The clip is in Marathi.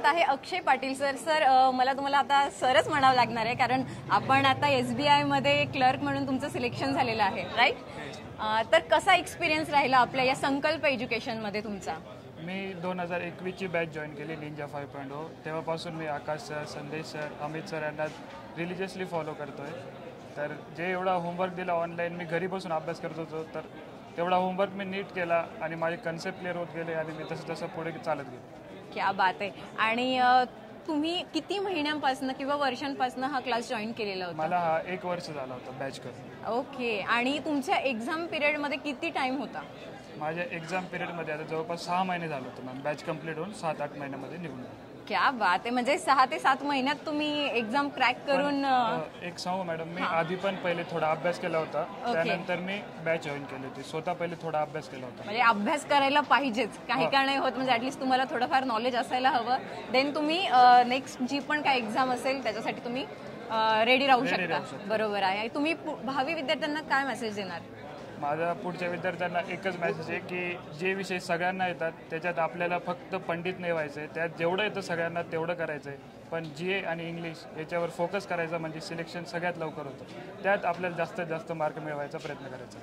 आपल्यासोबत आहे अक्षय पाटील सर. सर मला तुम्हाला आता सरच म्हणावं लागणार आहे, कारण आपण आता SBI मध्ये क्लर्क म्हणून तुमचं सिलेक्शन झालेलं आहे, राईट? तर कसा एक्सपिरियन्स राहिला आपल्या या संकल्प एज्युकेशनमध्ये तुमचा? मी 2021ची बॅच जॉईन केली निंजा 5.0. तेव्हापासून मी आकाश सर, संदेश सर, अमित सर यांना रिलिजियसली फॉलो करतोय. तर जे एवढा होमवर्क दिला ऑनलाईन, मी घरी बसून अभ्यास करत होतो, तर तेवढा होमवर्क मी नीट केला आणि माझे कन्सेप्ट क्लिअर होत गेले आणि मी तसं तसं पुढे चालत गेलो. क्या बात आहे. आणि तुम्ही किती महिन्यांपासून किंवा वर्षांपासून हा क्लास जॉईन केलेला होता? मला हा 1 वर्ष झाला होता बॅच करून. ओके. आणि तुमच्या एक्झाम पिरियडमध्ये किती टाइम होता? माझ्या एक्झाम पिरियडमध्ये आता जवळपास 6 महिने झाले होते मॅम. बॅच कंप्लीट होऊन 7-8 महिन्यामध्ये निघून. क्या बात आहे. म्हणजे 6 ते 7 महिन्यात तुम्ही एक्झाम क्रॅक करून. एक सांगू मॅडम, मी आधी पण पहिले थोडा अभ्यास केला होता, त्यानंतर मी बॅच जॉईन केली होती. स्वतः पहिले थोडा अभ्यास केला होता. म्हणजे अभ्यास करायला पाहिजेच, काही का नाही होत, म्हणजे ऍटलीस्ट तुम्हाला थोडंफार नॉलेज असायला हवं. देन तुम्ही नेक्स्ट जी पण काय एक्झाम असेल त्याच्यासाठी तुम्ही रेडी राहू शकता. बरोबर आहे. तुम्ही भावी विद्यार्थ्यांना काय मेसेज देणार? माझा पुढच्या विद्यार्थ्यांना एकच मेसेज आहे की जे विषय सगळ्यांना येतात त्याच्यात आपल्याला फक्त पंडित नाही व्हायचं आहे. त्यात जेवढं येतं सगळ्यांना तेवढं करायचं आहे, पण GA आणि इंग्लिश याच्यावर फोकस करायचा, म्हणजे सिलेक्शन सगळ्यात लवकर होतं. त्यात आपल्याला जास्तीत जास्त मार्क मिळवायचा प्रयत्न करायचा.